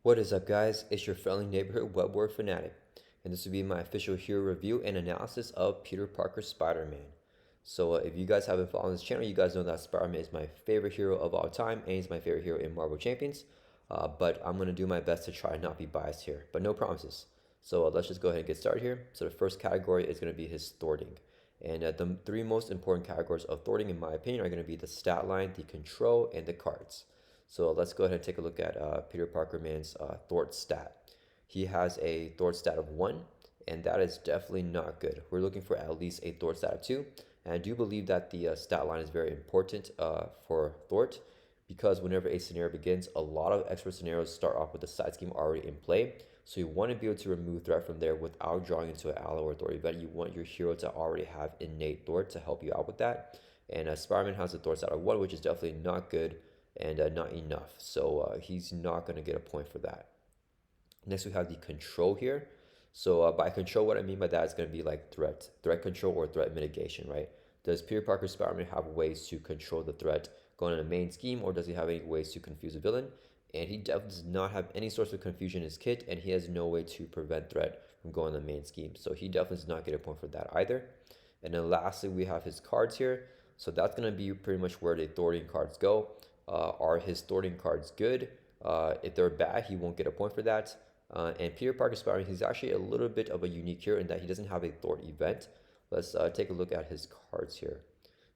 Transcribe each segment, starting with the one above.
What is up, guys? It's your friendly neighborhood web fanatic, and this will be my official hero review and analysis of Peter Parker's Spider-Man. So, if you guys haven't followed this channel, you guys know that Spider-Man is my favorite hero of all time, and he's my favorite hero in Marvel Champions. But I'm gonna do my best to try and not be biased here, but no promises. So let's just go ahead and get started here. So the first category is gonna be his thwarting, and the three most important categories of thwarting, in my opinion, are gonna be the stat line, the control, and the cards. So let's go ahead and take a look at Peter Parker Man's thwart stat. He has a thwart stat of 1, and that is definitely not good. We're looking for at least a thwart stat of 2, and I do believe that the stat line is very important for thwart, because whenever a scenario begins, a lot of expert scenarios start off with the side scheme already in play. So you want to be able to remove threat from there without drawing into an ally or thwart event. You want your hero to already have innate thwart to help you out with that. And Spider-Man has a thwart stat of 1, which is definitely not good and not enough. So he's not going to get a point for that. Next, we have the control here. So by control, what I mean by that is going to be like threat control or threat mitigation, right? Does Peter Parker Spider-Man have ways to control the threat going in a main scheme, or does he have any ways to confuse a villain? And he definitely does not have any source of confusion in his kit, and he has no way to prevent threat from going in the main scheme. So he definitely does not get a point for that either. And then lastly, we have his cards here. So that's going to be pretty much where the thwarting cards go. Are his thwarting cards good? If they're bad, he won't get a point for that. And Peter Parker Spider-Man, he's actually a little bit of a unique hero in that he doesn't have a thwart event. Let's take a look at his cards here.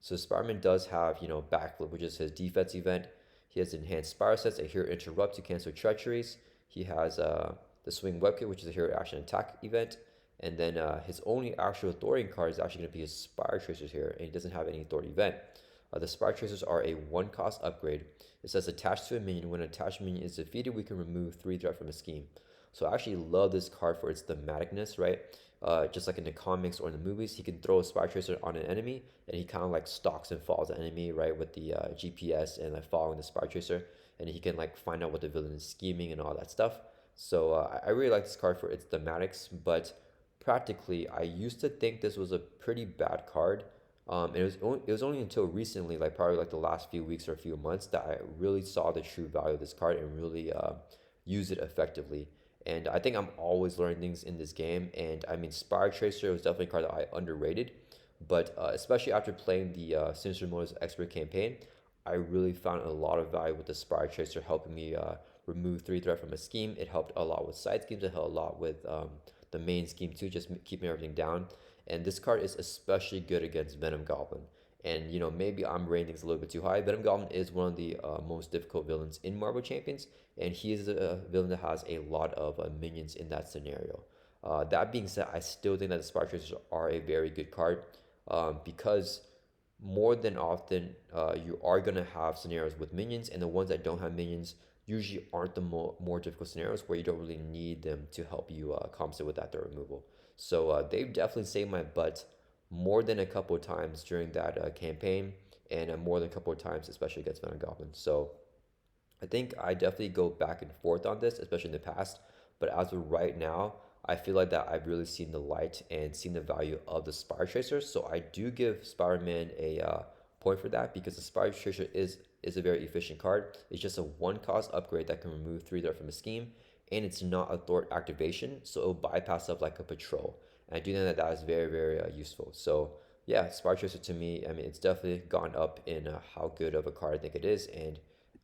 So Spider-Man does have, backflip, which is his defense event. He has enhanced Spiral Sense, a hero interrupt to cancel treacheries. He has the swing web kit, which is a hero action attack event. And then his only actual thwarting card is actually going to be his Spire Tracers here, and he doesn't have any thwart event. The Spire Tracers are a 1-cost upgrade. It says attached to a minion. When an attached minion is defeated, we can remove 3 threat from a scheme. So I actually love this card for its thematicness, right? Just like in the comics or in the movies, he can throw a Spire Tracer on an enemy, and he kind of like stalks and follows the enemy, right, with the GPS and like following the Spire Tracer, and he can like find out what the villain is scheming and all that stuff. So I really like this card for its thematics, but practically, I used to think this was a pretty bad card. And it was only until recently, like probably like the last few weeks or a few months, that I really saw the true value of this card and really use it effectively. And I think I'm always learning things in this game. And I mean, Spire Tracer was definitely a card that I underrated, but especially after playing the Sinister Motives Expert campaign, I really found a lot of value with the Spire Tracer helping me remove 3 threat from a scheme. It helped a lot with side schemes. It helped a lot with the main scheme too, just keeping everything down. And this card is especially good against Venom Goblin. And maybe I'm rating things a little bit too high. Venom Goblin is one of the most difficult villains in Marvel Champions, and he is a villain that has a lot of minions in that scenario. That being said, I still think that the Spire Tracers are a very good card, because more than often you are going to have scenarios with minions, and the ones that don't have minions usually aren't the more difficult scenarios where you don't really need them to help you compensate with that threat removal. So they've definitely saved my butt more than a couple of times during that campaign, and more than a couple of times, especially against Venom Goblin. So I think I definitely go back and forth on this, especially in the past. But as of right now, I feel like that I've really seen the light and seen the value of the Spire Tracer. So I do give Spider-Man a point for that, because the Spire Tracer is a very efficient card. It's just a 1-cost upgrade that can remove 3 threat from a scheme, and it's not a thwart activation, so it'll bypass up like a patrol. And I do think that that is very, very useful. So yeah, Spire Tracer to me, I mean, it's definitely gone up in how good of a card I think it is. And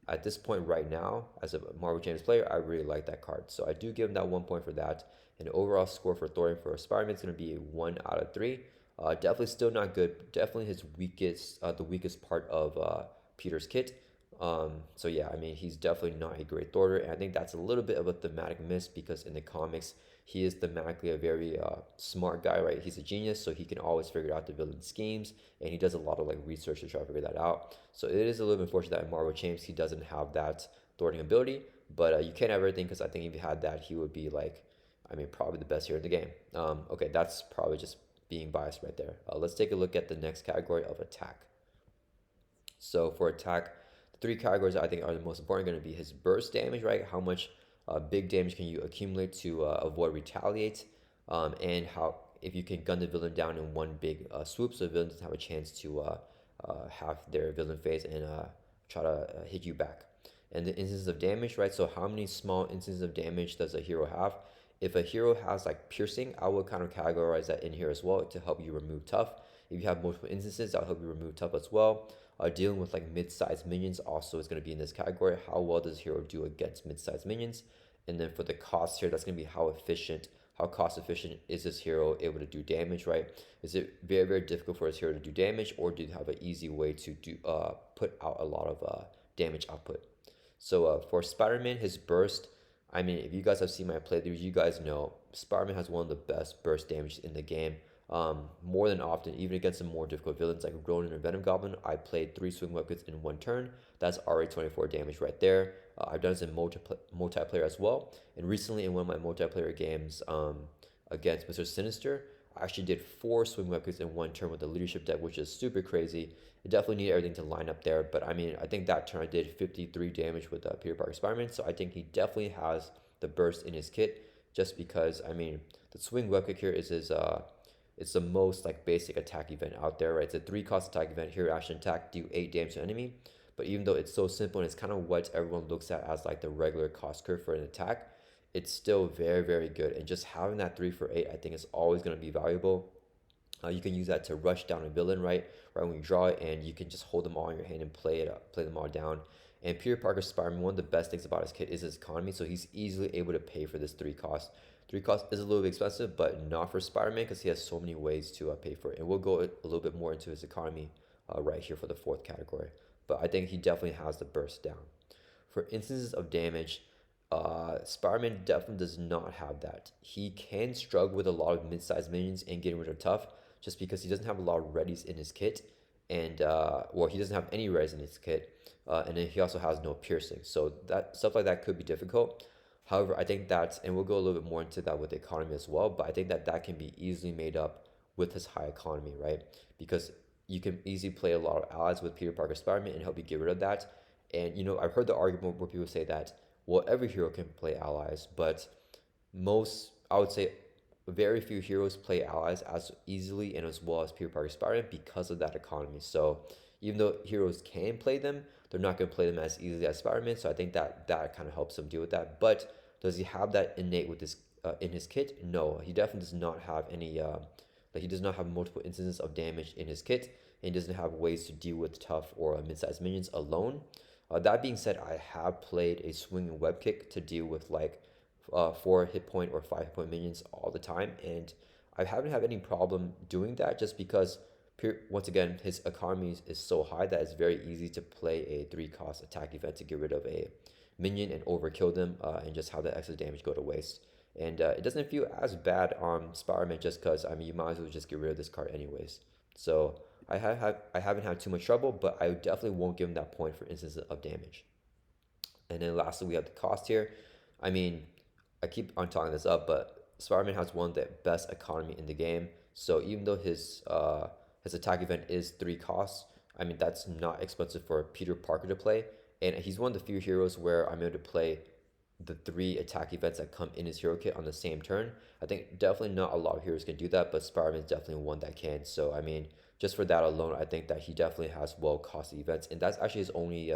at this point right now, as a Marvel Champions player, I really like that card. So I do give him that 1 point for that. And the overall score for thwarting for Spider-Man is going to be a 1 out of 3. Definitely still not good. Definitely his weakest, the weakest part of Peter's kit. So yeah, I mean, he's definitely not a great thwarter, and I think that's a little bit of a thematic miss, because in the comics, he is thematically a very smart guy, right? He's a genius, so he can always figure out the villain schemes, and he does a lot of like research to try to figure that out. So it is a little bit unfortunate that in Marvel Champs he doesn't have that thwarting ability, but you can't have everything, because I think if he had that, he would be like, I mean, probably the best hero in the game. Okay, that's probably just being biased right there. Let's take a look at the next category of attack. So for attack, the 3 categories I think are the most important are going to be his burst damage, right? How much big damage can you accumulate to avoid retaliate, and how if you can gun the villain down in one big swoop, so the villain doesn't have a chance to have their villain phase and try to hit you back. And the instances of damage, right? So how many small instances of damage does a hero have? If a hero has like piercing, I would kind of categorize that in here as well to help you remove tough. If you have multiple instances, that'll help you remove tough as well. Dealing with like mid-sized minions also is going to be in this category. How well does hero do against mid-sized minions? And then for the cost here, that's going to be how cost efficient is this hero able to do damage, right? Is it very, very difficult for this hero to do damage, or do you have an easy way to put out a lot of damage output? So for Spider-Man, his burst, I mean, if you guys have seen my playthroughs, you guys know Spider-Man has one of the best burst damage in the game. More than often, even against some more difficult villains like Ronin or Venom Goblin, I played 3 swing weapons in 1 turn. That's already 24 damage right there. I've done this in multiplayer as well. And recently in one of my multiplayer games against Mr. Sinister, I actually did 4 swing weapons in 1 turn with the leadership deck, which is super crazy. It definitely needed everything to line up there. But I mean, I think that turn I did 53 damage with Peter Parker Spider-Man. So I think he definitely has the burst in his kit, just because, I mean, the swing web kick here is his it's the most like basic attack event out there, right? It's a 3-cost attack event. Here, action attack, do 8 damage to enemy. But even though it's so simple and it's kind of what everyone looks at as like the regular cost curve for an attack, it's still very, very good. And just having that 3 for 8, I think is always going to be valuable. You can use that to rush down a villain, right? Right when you draw it, and you can just hold them all in your hand and play them all down. And Peter Parker Spider-Man, one of the best things about his kit is his economy, so he's easily able to pay for this 3 cost. 3 cost is a little bit expensive, but not for Spider-Man because he has so many ways to pay for it. And we'll go a little bit more into his economy right here for the 4th category. But I think he definitely has the burst down. For instances of damage, Spider-Man definitely does not have that. He can struggle with a lot of mid-sized minions and getting rid of tough, just because he doesn't have a lot of readies in his kit, and well, he doesn't have any readies in his kit, and then he also has no piercing. So that stuff like that could be difficult. However, I think that, and we'll go a little bit more into that with the economy as well, but I think that that can be easily made up with his high economy, right? Because you can easily play a lot of allies with Peter Parker Spider-Man and help you get rid of that. And you know, I've heard the argument where people say that, well, every hero can play allies, but most, I would say, very few heroes play allies as easily and as well as Peter Parker Spider-Man because of that economy. So even though heroes can play them, they're not going to play them as easily as Spider-Man. So I think that that kind of helps him deal with that. But does he have that innate with this in his kit? No, he definitely does not have any. Like, he does not have multiple instances of damage in his kit, and he doesn't have ways to deal with tough or mid-sized minions alone. That being said, I have played a swinging web kick to deal with like 4 hit point or 5 hit point minions all the time, and I haven't had any problem doing that, just because once again his economy is so high that it's very easy to play a 3-cost attack event to get rid of a minion and overkill them, and just have that extra damage go to waste. And it doesn't feel as bad on Spider-Man, just because, I mean, you might as well just get rid of this card anyways. So I haven't had too much trouble, but I definitely won't give him that point for instances of damage. And then lastly, we have the cost here. I mean, I keep on talking this up, but Spider-Man has one of the best economy in the game. So even though his attack event is 3 costs, I mean, that's not expensive for Peter Parker to play. And he's one of the few heroes where I'm able to play the 3 attack events that come in his hero kit on the same turn. I think definitely not a lot of heroes can do that, but Spider-Man is definitely one that can. So I mean, just for that alone, I think that he definitely has well-costed events, and that's actually his only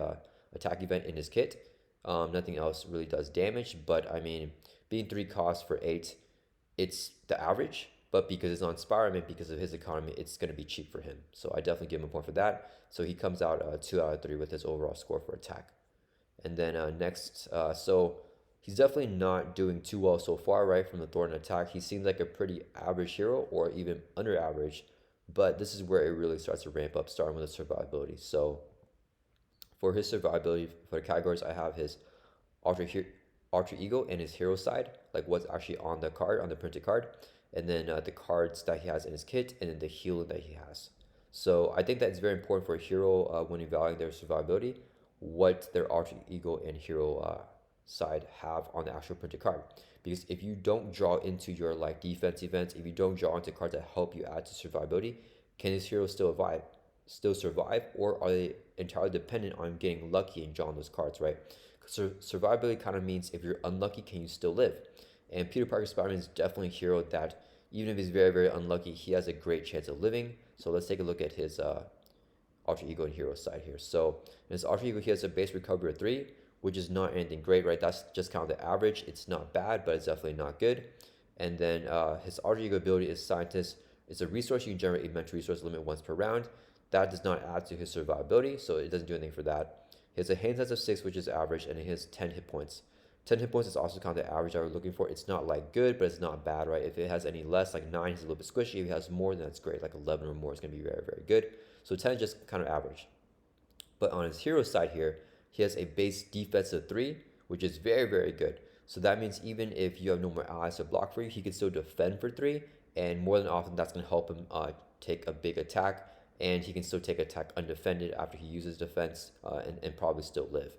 attack event in his kit. Nothing else really does damage, but I mean, being 3 costs for 8, it's the average, but because it's on Spider-Man, because of his economy, it's going to be cheap for him. So I definitely give him a point for that. So he comes out 2 out of 3 with his overall score for attack. And then next, so he's definitely not doing too well so far, right, from the Thornton attack. He seems like a pretty average hero, or even under average, but this is where it really starts to ramp up, starting with the survivability. So for his survivability, for the categories, I have his alter ego and his hero side, like what's actually on the card, on the printed card, and then the cards that he has in his kit, and then the healing that he has. So I think that it's very important for a hero when evaluating their survivability, what their alter ego and hero side have on the actual printed card. Because if you don't draw into your like defense events, if you don't draw into cards that help you add to survivability, can this hero still survive, or are they entirely dependent on getting lucky and drawing those cards, right? So survivability kind of means if you're unlucky, can you still live? And Peter Parker Spider-Man is definitely a hero that, even if he's very, very unlucky, he has a great chance of living. So let's take a look at his alter ego and hero side here. So in his alter ego, he has a base recovery of 3, which is not anything great, right? That's just kind of the average. It's not bad, but it's definitely not good. And then his alter ego ability is Scientist. It's a resource. You can generate a mental resource limit once per round. That does not add to his survivability, so it doesn't do anything for that. He has a hand size of 6, which is average, and he has 10 hit points. 10 hit points is also kind of the average I was looking for. It's not like good, but it's not bad, right? If it has any less, like 9, it's a little bit squishy. If it has more, then that's great. Like 11 or more is going to be very, very good. So 10 is just kind of average. But on his hero side here, he has a base defense of 3, which is very, very good. So that means even if you have no more allies to block for you, he can still defend for 3. And more than often, that's going to help him take a big attack. And he can still take attack undefended after he uses defense and probably still live.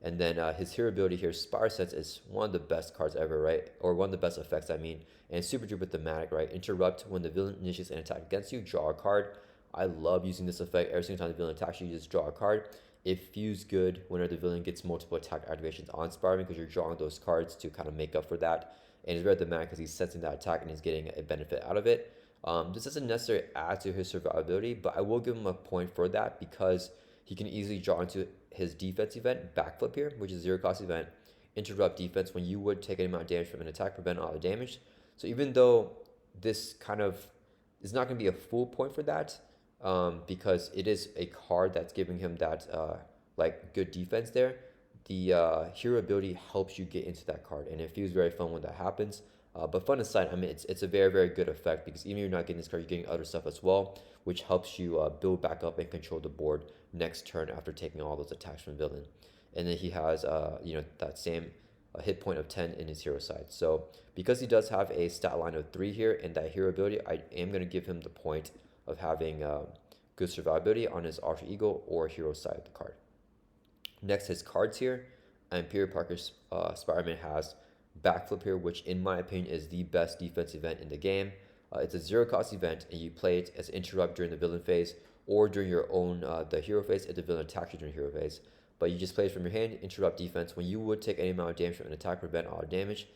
And then his hero ability here, Spire Sense, is one of the best cards ever, right? Or one of the best effects, I mean. And it's super duper thematic, right? Interrupt when the villain initiates an attack against you, draw a card. I love using this effect. Every single time the villain attacks you, you just draw a card. It feels good whenever the villain gets multiple attack activations on Spider-Man because you're drawing those cards to kind of make up for that. And it's very thematic because he's sensing that attack and he's getting a benefit out of it. This doesn't necessarily add to his survivability, but I will give him a point for that because he can easily draw into his defense event, Backflip here, which is a 0 cost event, interrupt defense when you would take any amount of damage from an attack, prevent all the damage. So even though this kind of is not going to be a full point for that, because it is a card that's giving him that like good defense there, the hero ability helps you get into that card, and it feels very fun when that happens. But fun aside, I mean, it's a very, very good effect because even if you're not getting this card, you're getting other stuff as well, which helps you build back up and control the board next turn after taking all those attacks from the villain. And then he has, that same hit point of 10 in his hero side. So because he does have a stat line of 3 here in that hero ability, I am going to give him the point of having good survivability on his alter ego or hero side of the card. Next, his cards here. And Peter Parker's Spider-Man has Backflip here, which in my opinion is the best defense event in the game. It's a 0 cost event, and you play it as interrupt during the villain phase or during your own the hero phase if the villain attacks you during hero phase. But you just play it from your hand, interrupt defense when you would take any amount of damage from an attack, prevent all damage.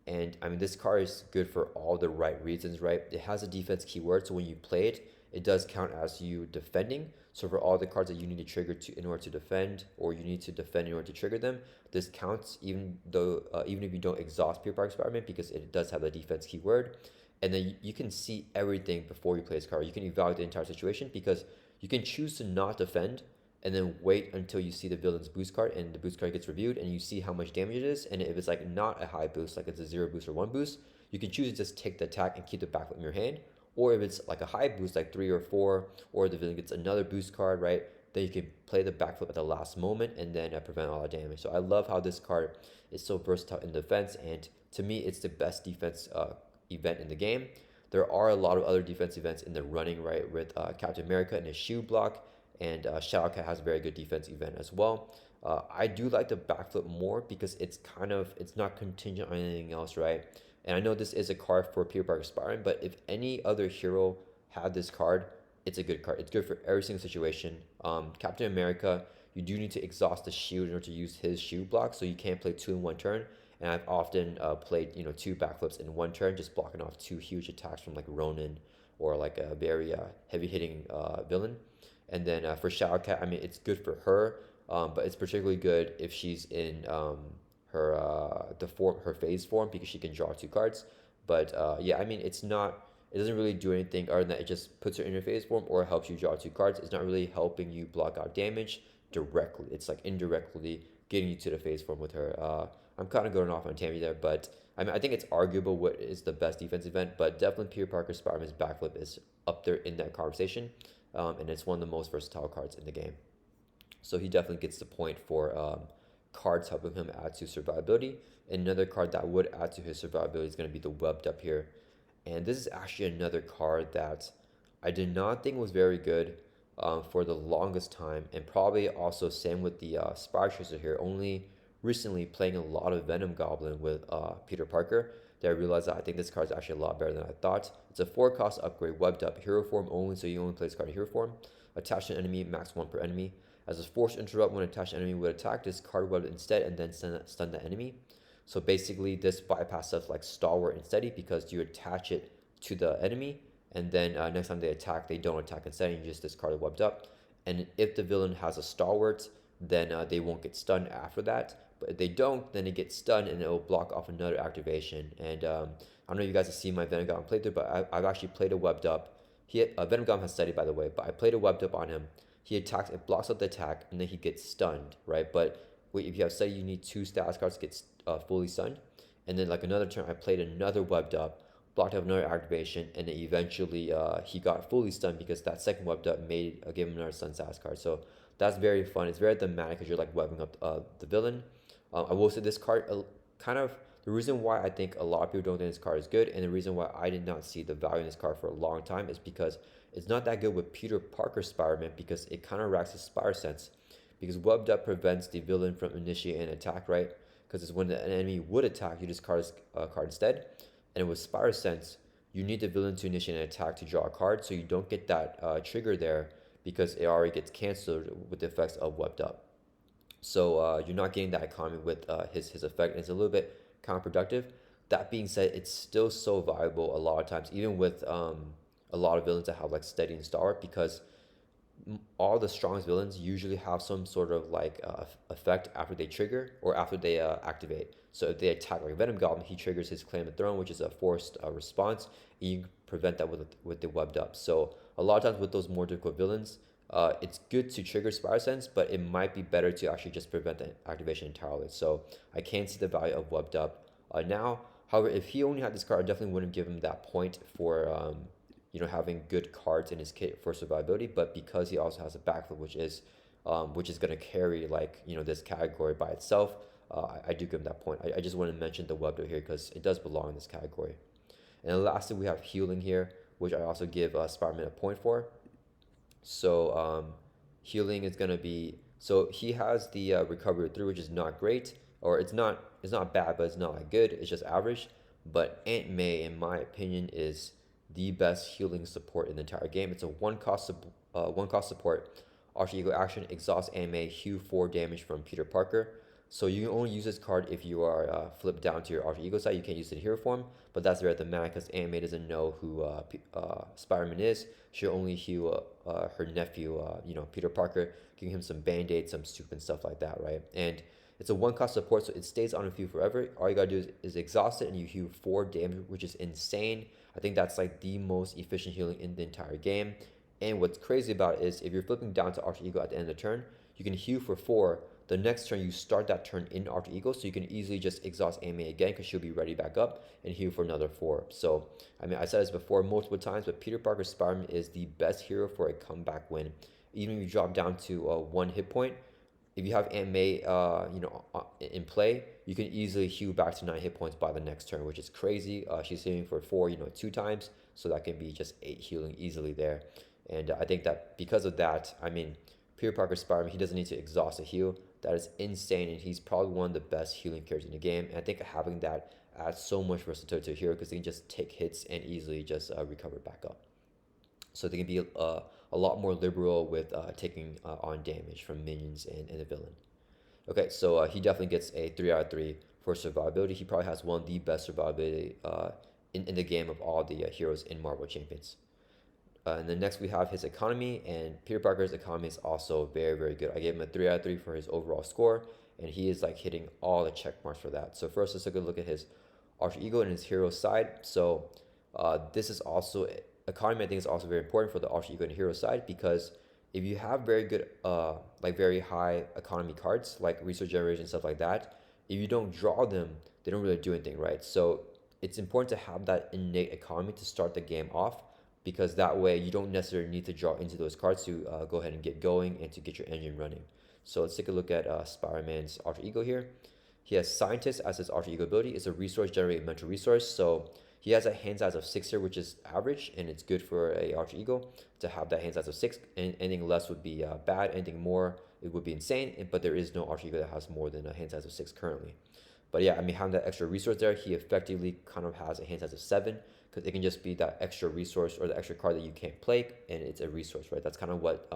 And I mean, this card is good for all the right reasons, right? It has a defense keyword, so when you play it, it does count as you defending. So for all the cards that you need to trigger in order to defend, or you need to defend in order to trigger them, this counts even if you don't exhaust Peter Parker Spider-Man because it does have the defense keyword. And then you can see everything before you play this card. You can evaluate the entire situation because you can choose to not defend and then wait until you see the villain's boost card and the boost card gets reviewed and you see how much damage it is. And if it's like not a high boost, like it's a 0 boost or 1 boost, you can choose to just take the attack and keep the backflip in your hand. Or if it's like a high boost, like 3 or 4, or the villain gets another boost card, right? Then you can play the backflip at the last moment and then prevent all the damage. So I love how this card is so versatile in defense, and to me, it's the best defense event in the game. There are a lot of other defense events in the running, right? With Captain America and his shield block, and Shadowcat has a very good defense event as well. I do like the backflip more because it's not contingent on anything else, right? And I know this is a card for Peter Parker Spider-Man, but if any other hero had this card, it's a good card. It's good for every single situation. Captain America, you do need to exhaust the shield in order to use his shield block, so you can't play 2 in 1 turn. And I've often played 2 backflips in 1 turn, just blocking off 2 huge attacks from like Ronin or like a very heavy hitting villain. And then for Shadowcat, I mean, it's good for her, but it's particularly good if she's in her phase form because she can draw 2 cards. But yeah, I mean, it doesn't really do anything other than that it just puts her in her phase form or helps you draw 2 cards. It's not really helping you block out damage directly. It's like indirectly getting you to the phase form with her. I'm kind of going off on a tangent there, but I mean, I think it's arguable what is the best defense event, but definitely Peter Parker Spider-Man's backflip is up there in that conversation, and it's one of the most versatile cards in the game. So he definitely gets the point for cards helping him add to survivability. And another card that would add to his survivability is going to be the Webbup here. And this is actually another card that I did not think was very good for the longest time. And probably also same with the Spire Tracer here. Only recently playing a lot of Venom Goblin with Peter Parker that I realized that I think this card is actually a lot better than I thought. It's a 4 cost upgrade, Webbup, hero form only, so you only play this card in hero form. Attach an enemy, max 1 per enemy. As a force interrupt when attached enemy would attack, this card would instead and then stun the enemy. So basically this bypass stuff like Stalwart and Steady because you attach it to the enemy and then next time they attack, they don't attack instead, and you just discard the Webbup. And if the villain has a Stalwart, then they won't get stunned after that. But if they don't, then it gets stunned and it will block off another activation. And I don't know if you guys have seen my Venom Goblin playthrough, but I've actually played a Webbup. Venom Goblin has studied, by the way, but I played a Webbup on him. He attacks, it blocks up the attack, and then he gets stunned, right? But wait, if you have study, you need 2 status cards to get fully stunned. And then like another turn, I played another Webbup, blocked up another activation, and then eventually he got fully stunned because that second Webbup gave him another stun status card. So that's very fun. It's very thematic because you're like webbing up the villain. I will say this card kind of the reason why I think a lot of people don't think this card is good, and the reason why I did not see the value in this card for a long time is because it's not that good with Peter Parker Spider-Man because it kind of racks his Spider Sense. Because Webbup prevents the villain from initiating an attack, right? Because it's when an enemy would attack, you discard a card instead. And with Spider Sense, you need the villain to initiate an attack to draw a card, so you don't get that trigger there because it already gets canceled with the effects of Webbup. So you're not getting that economy with his effect, and it's a little bit counterproductive. That being said, it's still so valuable a lot of times, even with a lot of villains that have like steady and stalwart, because all the strongest villains usually have some sort of like effect after they trigger or after they activate. So if they attack like Venom Goblin, he triggers his Claim the Throne, which is a forced response, and you prevent that with the Webbup. So a lot of times with those more difficult villains, it's good to trigger Spider Sense, but it might be better to actually just prevent the activation entirely. So I can see the value of Webbup now. However, if he only had this card, I definitely wouldn't give him that point for having good cards in his kit for survivability. But because he also has a backflip, which is going to carry this category by itself, I do give him that point. I just want to mention the Webbup here because it does belong in this category. And then lastly, we have healing here, which I also give Spider-Man a point for. So healing is going to be, so he has the recovery 3, which is not great, or it's not bad, but it's not like good. It's just average. But Aunt May, in my opinion, is the best healing support in the entire game. It's a one cost support. Alter Ego action, exhaust Aunt May, heal 4 damage from Peter Parker. So you can only use this card if you are flipped down to your Alter Ego side. You can't use it in hero form, but that's very thematic because Aunt May doesn't know who Spider-Man is. She'll only heal her nephew, Peter Parker, giving him some band-aids, some soup and stuff like that, right? And it's a one-cost support, so it stays on with you forever. All you gotta do is exhaust it, and you heal 4 damage, which is insane. I think that's like the most efficient healing in the entire game. And what's crazy about it is if you're flipping down to Alter Ego at the end of the turn, you can heal for 4. The next turn, you start that turn in Alter Ego, so you can easily just exhaust Amy again because she'll be ready back up and heal for another 4. So, I mean, I said this before multiple times, but Peter Parker Spider-Man is the best hero for a comeback win. Even if you drop down to 1 hit point, if you have Aunt May, in play, you can easily heal back to 9 hit points by the next turn, which is crazy. She's healing for 4, 2 times, so that can be just 8 healing easily there. And I think that because of that, I mean, Peter Parker Spider-Man, he doesn't need to exhaust a heal. That is insane, and he's probably one of the best healing characters in the game. And I think having that adds so much versatility to a hero because they can just take hits and easily just recover back up. So they can be a lot more liberal with taking on damage from minions and the villain. Okay, so he definitely gets a 3 out of 3 for survivability. He probably has one of the best survivability in the game of all the heroes in Marvel Champions. And then next we have his economy, and Peter Parker's economy is also very, very good. I gave him a 3 out of 3 for his overall score, and he is like hitting all the check marks for that. So first, let's take a look at his Alter Ego and his hero side. So this is also, economy I think is also very important for the Alter Ego and hero side because if you have very good, very high economy cards, like resource generation and stuff like that, if you don't draw them, they don't really do anything, right? So it's important to have that innate economy to start the game off, because that way you don't necessarily need to draw into those cards to go ahead and get going and to get your engine running. So let's take a look at Spider-Man's Alter Ego here. He has Scientist as his Alter Ego ability. It's a resource generating mental resource. So he has a hand size of 6 here, which is average, and it's good for a Alter Ego to have that hand size of 6. And anything less would be bad. Anything more, it would be insane. But there is no Alter Ego that has more than a hand size of 6 currently. But yeah, I mean, having that extra resource there, he effectively kind of has a hand size of 7. Because it can just be that extra resource or the extra card that you can't play, and it's a resource, right? That's kind of what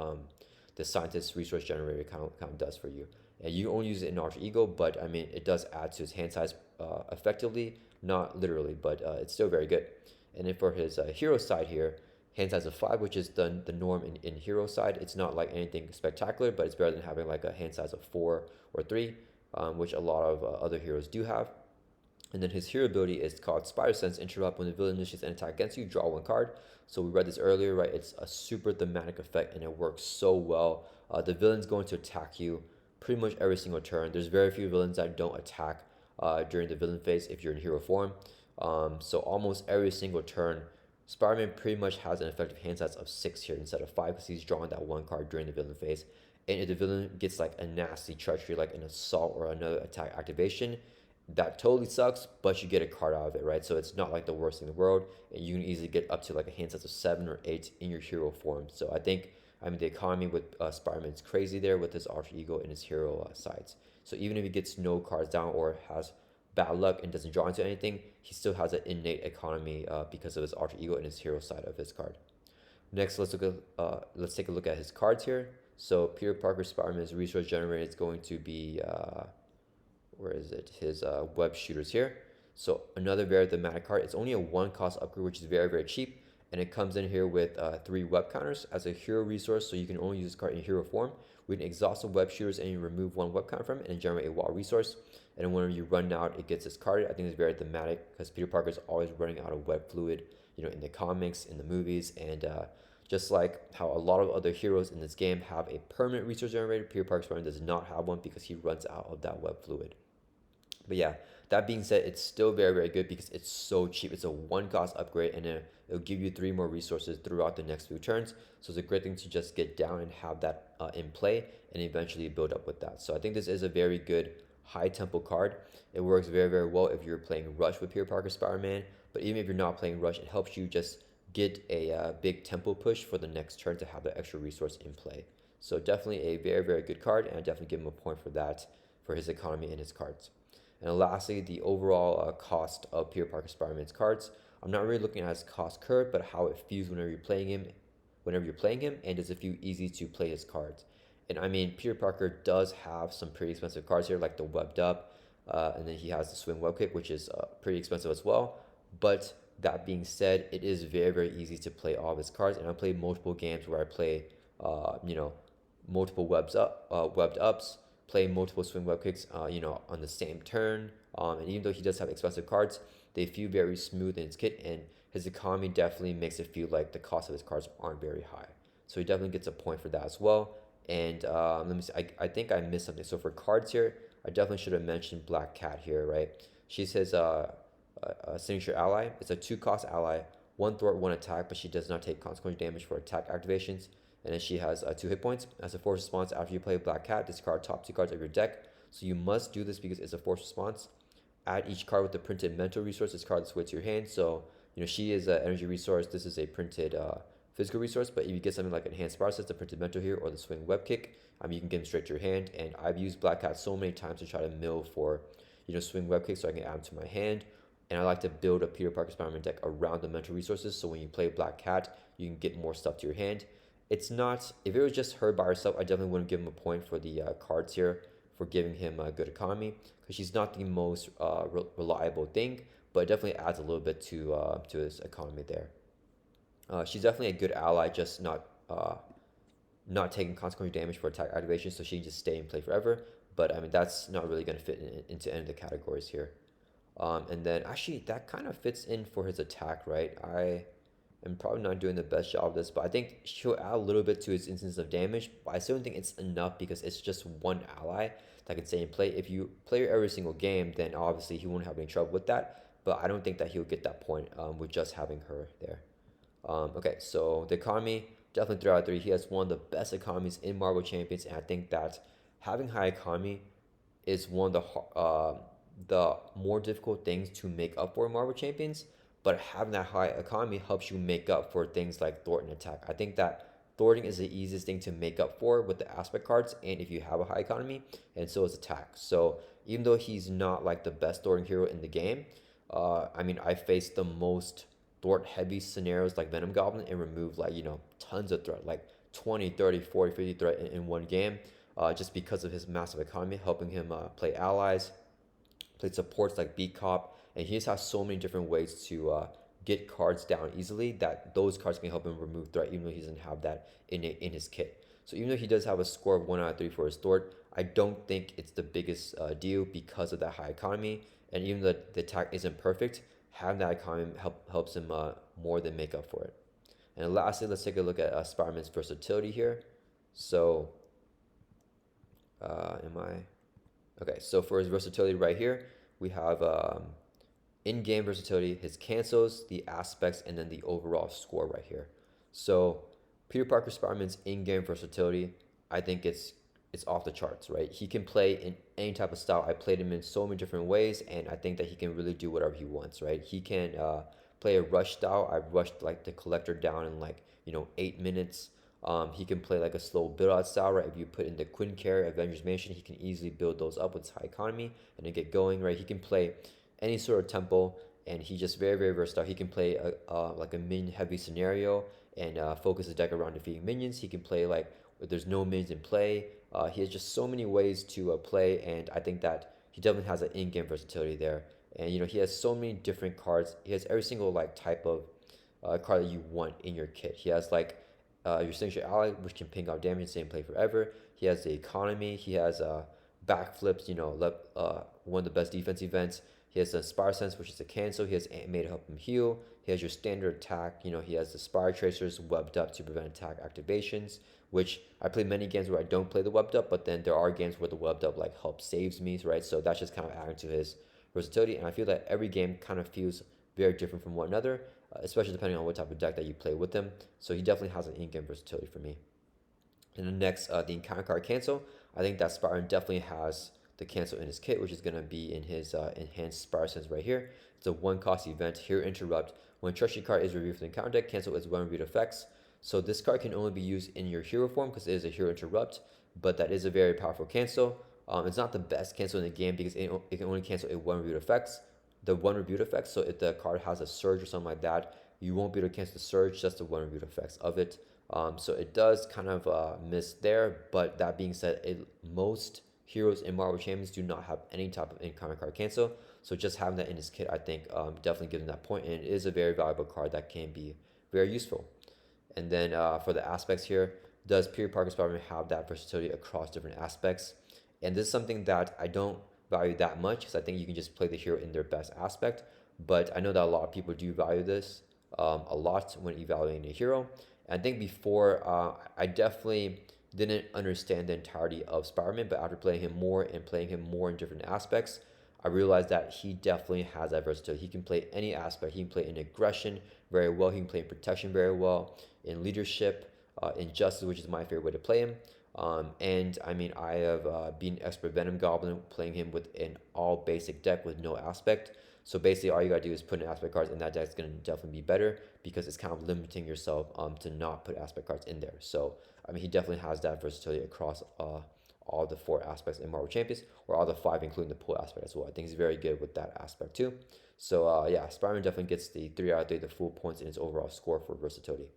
the Scientist resource generator kind of does for you. And you only use it in Alter Ego, but I mean, it does add to his hand size effectively, not literally, but it's still very good. And then for his hero side here, hand size of 5, which is the norm in hero side. It's not like anything spectacular, but it's better than having like a hand size of 4 or 3. which a lot of other heroes do have. And then his hero ability is called Spider Sense. Interrupt. When the villain initiates an attack against you, draw one card. So we read this earlier, right? It's a super thematic effect, and it works so well. The villain's going to attack you pretty much every single turn. There's very few villains that don't attack during the villain phase if you're in hero form. So almost every single turn, Spider-Man pretty much has an effective hand size of 6 here instead of 5 because he's drawing that one card during the villain phase. And if the villain gets like a nasty treachery, like an assault or another attack activation, that totally sucks, but you get a card out of it, right? So it's not like the worst thing in the world, and you can easily get up to like a hand size of 7 or 8 in your hero form. So I mean, the economy with Spider-Man is crazy there with his alter ego and his hero sides. So even if he gets no cards down or has bad luck and doesn't draw into anything, he still has an innate economy because of his alter ego and his hero side of his card. Next, let's take a look at his cards here. So Peter Parker Spider-Man's resource generator is going to be where is it? His web shooters here. So another very thematic card. It's only a 1 cost upgrade, which is very, very cheap. And it comes in here with 3 web counters as a hero resource. So you can only use this card in hero form. We can exhaust the web shooters and you remove 1 web counter from it and generate a wall resource. And then whenever you run out, it gets discarded. I think it's very thematic because Peter Parker is always running out of web fluid, you know, in the comics, in the movies, and just like how a lot of other heroes in this game have a permanent resource generator, Peter Parker Spider-Man does not have one because he runs out of that web fluid. But yeah, that being said, it's still very, very good because it's so cheap. It's a 1 cost upgrade, and it'll give you 3 more resources throughout the next few turns. So it's a great thing to just get down and have that in play and eventually build up with that. So I think this is a very good high tempo card. It works very, very well if you're playing Rush with Peter Parker Spider-Man. But even if you're not playing Rush, it helps you just get a big tempo push for the next turn to have that extra resource in play. So definitely a very, very good card, and I definitely give him a point for that, for his economy and his cards. And lastly, the overall cost of Peter Parker Spider-Man's cards. I'm not really looking at his cost curve, but how it feels whenever you're playing him, and does it feel easy to play his cards. And I mean, Peter Parker does have some pretty expensive cards here, like the Webbed Up, and then he has the Swing Web Kick, which is pretty expensive as well. But that being said, it is very, very easy to play all of his cards, and I played multiple games where I play, you know, multiple webbed ups, play multiple swing web kicks, you know, on the same turn. And even though he does have expensive cards, they feel very smooth in his kit, and his economy definitely makes it feel like the cost of his cards aren't very high. So he definitely gets a point for that as well. And let me see, I think I missed something. So for cards here, I definitely should have mentioned Black Cat here, right? She's his signature ally. It's a 2 cost ally, 1 thwart, 1 attack, but she does not take consequential damage for attack activations. And then she has 2 hit points. As a force response, after you play Black Cat, discard top 2 cards of your deck. So you must do this because it's a force response. Add each card with the printed mental resource. This card this way to your hand. So, you know, she is an energy resource. This is a printed physical resource. But if you get something like Enhanced Power Sets, the printed mental here, or the Swing Web Kick, you can get them straight to your hand. And I've used Black Cat so many times to try to mill for, you know, Swing Web Kick so I can add them to my hand. And I like to build a Peter Parker Spider-Man deck around the mental resources. So when you play Black Cat, you can get more stuff to your hand. It's not, if it was just her by herself, I definitely wouldn't give him a point for the cards here for giving him a good economy, because she's not the most reliable thing, but it definitely adds a little bit to his economy there. She's definitely a good ally, just not taking consequential damage for attack activation, so she can just stay and play forever. But I mean, that's not really going to fit into any of the categories here. And then actually, that kind of fits in for his attack, right? I'm probably not doing the best job of this, but I think she'll add a little bit to his instance of damage, but I still don't think it's enough because it's just one ally that can stay in play. If you play her every single game, then obviously he won't have any trouble with that, but I don't think that he'll get that point with just having her there. Okay, so the economy, definitely 3 out of 3. He has one of the best economies in Marvel Champions, and I think that having high economy is one of the more difficult things to make up for in Marvel Champions, but having that high economy helps you make up for things like thwarting attack. I think that thwarting is the easiest thing to make up for with the aspect cards, and if you have a high economy, and so is attack. So even though he's not like the best thwarting hero in the game, I mean, I faced the most thwart heavy scenarios like Venom Goblin and removed, like, you know, tons of threat, like 20, 30, 40, 50 threat in one game, just because of his massive economy, helping him play allies, play supports like Beat Cop, and he just has so many different ways to get cards down easily that those cards can help him remove threat even though he doesn't have that in his kit. So even though he does have a score of 1 out of 3 for his Thor, I don't think it's the biggest deal because of that high economy. And even though the attack isn't perfect, having that economy helps him more than make up for it. And lastly, let's take a look at Spider-Man's versatility here. So, am I? Okay, so for his versatility right here, we have in-game versatility, his cancels, the aspects, and then the overall score right here. So Peter Parker Spider-Man's in-game versatility, I think it's off the charts, right? He can play in any type of style. I played him in so many different ways, and I think that he can really do whatever he wants, right? He can play a rush style. I rushed like the collector down in like 8 minutes. He can play like a slow build out style, right? If you put in the Quinn Care Avengers Mansion, he can easily build those up with his high economy and then get going, right? He can play any sort of tempo, and he's just very, very versatile. He can play like a minion heavy scenario and focus his deck around defeating minions. He can play like if there's no minions in play. He has just so many ways to play, and I think that he definitely has an in-game versatility there. And he has so many different cards. He has every single like type of card that you want in your kit. He has like your signature ally, which can ping out damage, same play forever. He has the economy. He has backflips. One of the best defense events. He has the Spire Sense, which is a cancel. He has Animate to help him heal. He has your standard attack. He has the Spire Tracers webbed up to prevent attack activations, which I play many games where I don't play the webbed up, but then there are games where the webbed up like helps saves me, right? So that's just kind of adding to his versatility. And I feel that every game kind of feels very different from one another, especially depending on what type of deck that you play with him. So he definitely has an in-game versatility for me. And then next, the encounter card cancel. I think that Spartan definitely has the cancel in his kit, which is going to be in his enhanced Spire Sense right here. It's a one-cost event. Here, interrupt. When a trusted card is reviewed from the encounter deck, cancel its one reviewed effects. So this card can only be used in your hero form because it is a hero interrupt, but that is a very powerful cancel. It's not the best cancel in the game because it can only cancel a one reviewed effects. The one reviewed effects. So if the card has a surge or something like that, you won't be able to cancel the surge, just the one reviewed effects of it. So it does kind of miss there. But that being said, most heroes in Marvel Champions do not have any type of in-common card cancel. So just having that in his kit, I think, definitely gives him that point, and it is a very valuable card that can be very useful. And then for the aspects here, does Peter Parker Spider-Man have that versatility across different aspects? And this is something that I don't value that much because I think you can just play the hero in their best aspect. But I know that a lot of people do value this a lot when evaluating a hero. And I think before, I definitely didn't understand the entirety of Spider-Man, but after playing him more and playing him more in different aspects, I realized that he definitely has that versatility. He can play any aspect. He can play in aggression very well. He can play in protection very well, in leadership, in justice, which is my favorite way to play him. And I mean, I have been expert Venom Goblin, playing him with an all basic deck with no aspect. So basically, all you gotta do is put in aspect cards, and that deck's gonna definitely be better because it's kind of limiting yourself to not put aspect cards in there. So I mean, he definitely has that versatility across all the 4 aspects in Marvel Champions, or all the 5, including the pull aspect as well. I think he's very good with that aspect too. So yeah, Spider-Man definitely gets the 3 out of 3, the full points in his overall score for versatility.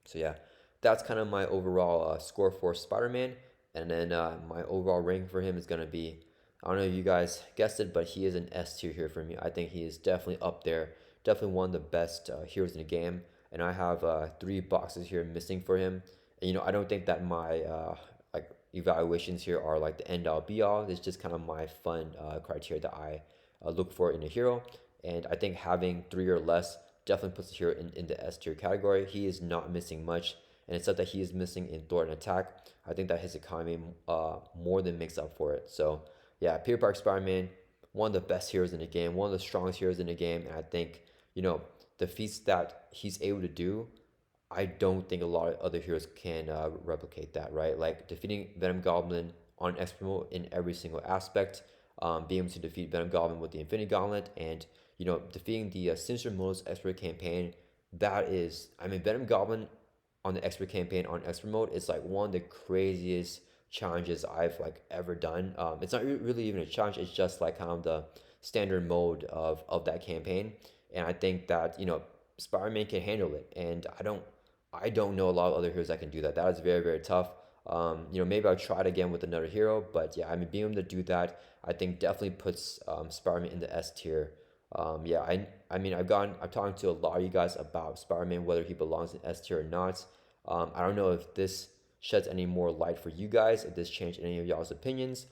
So yeah, that's kind of my overall score for Spider-Man. And then my overall ranking for him is going to be, I don't know if you guys guessed it, but he is an S tier here for me. I think he is definitely up there, definitely one of the best heroes in the game. And I have 3 boxes here missing for him. And I don't think that my like evaluations here are like the end all be all. It's just kind of my fun criteria that I look for in a hero. And I think having 3 or less definitely puts the hero in the S tier category. He is not missing much, and it's not that he is missing in Thor and attack. I think that his economy more than makes up for it. So yeah, Peter Parker Spider-Man, one of the best heroes in the game, one of the strongest heroes in the game, and I think the feats that he's able to do, I don't think a lot of other heroes can replicate that, right? Like defeating Venom Goblin on expert mode in every single aspect, being able to defeat Venom Goblin with the Infinity Gauntlet, and defeating the Sinister Mode's expert campaign. That is, I mean, Venom Goblin on the expert campaign on expert mode is like one of the craziest challenges I've like ever done. It's not really even a challenge. It's just like kind of the standard mode of that campaign, and I think that Spider-Man can handle it, and I don't know a lot of other heroes that can do that. That is very, very tough. Maybe I'll try it again with another hero, but yeah, I mean, being able to do that, I think definitely puts Spider-Man in the S tier. Yeah, I mean, I'm talking to a lot of you guys about Spider-Man, whether he belongs in S tier or not. I don't know if this sheds any more light for you guys, if this changed any of y'all's opinions.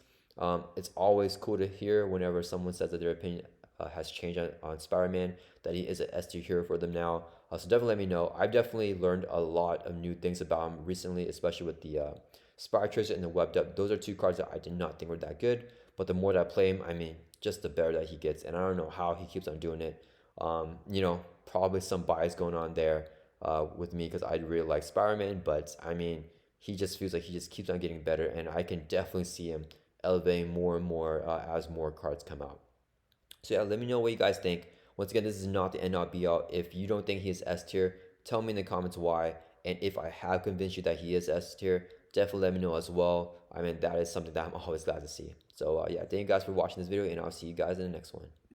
It's always cool to hear whenever someone says that their opinion has changed on Spider-Man, that he is an S tier hero for them now. So definitely let me know. I've definitely learned a lot of new things about him recently, especially with the Spy Tracer and the Webbup. Those are two cards that I did not think were that good, but the more that I play him, I mean, just the better that he gets. And I don't know how he keeps on doing it. Probably some bias going on there with me because I really like Spider-Man, but I mean, he just feels like he just keeps on getting better, and I can definitely see him elevating more and more as more cards come out. So yeah, let me know what you guys think. Once again, this is not the end all be all. If you don't think he is S tier, tell me in the comments why. And if I have convinced you that he is S tier, definitely let me know as well. I mean, that is something that I'm always glad to see. So yeah, thank you guys for watching this video, and I'll see you guys in the next one.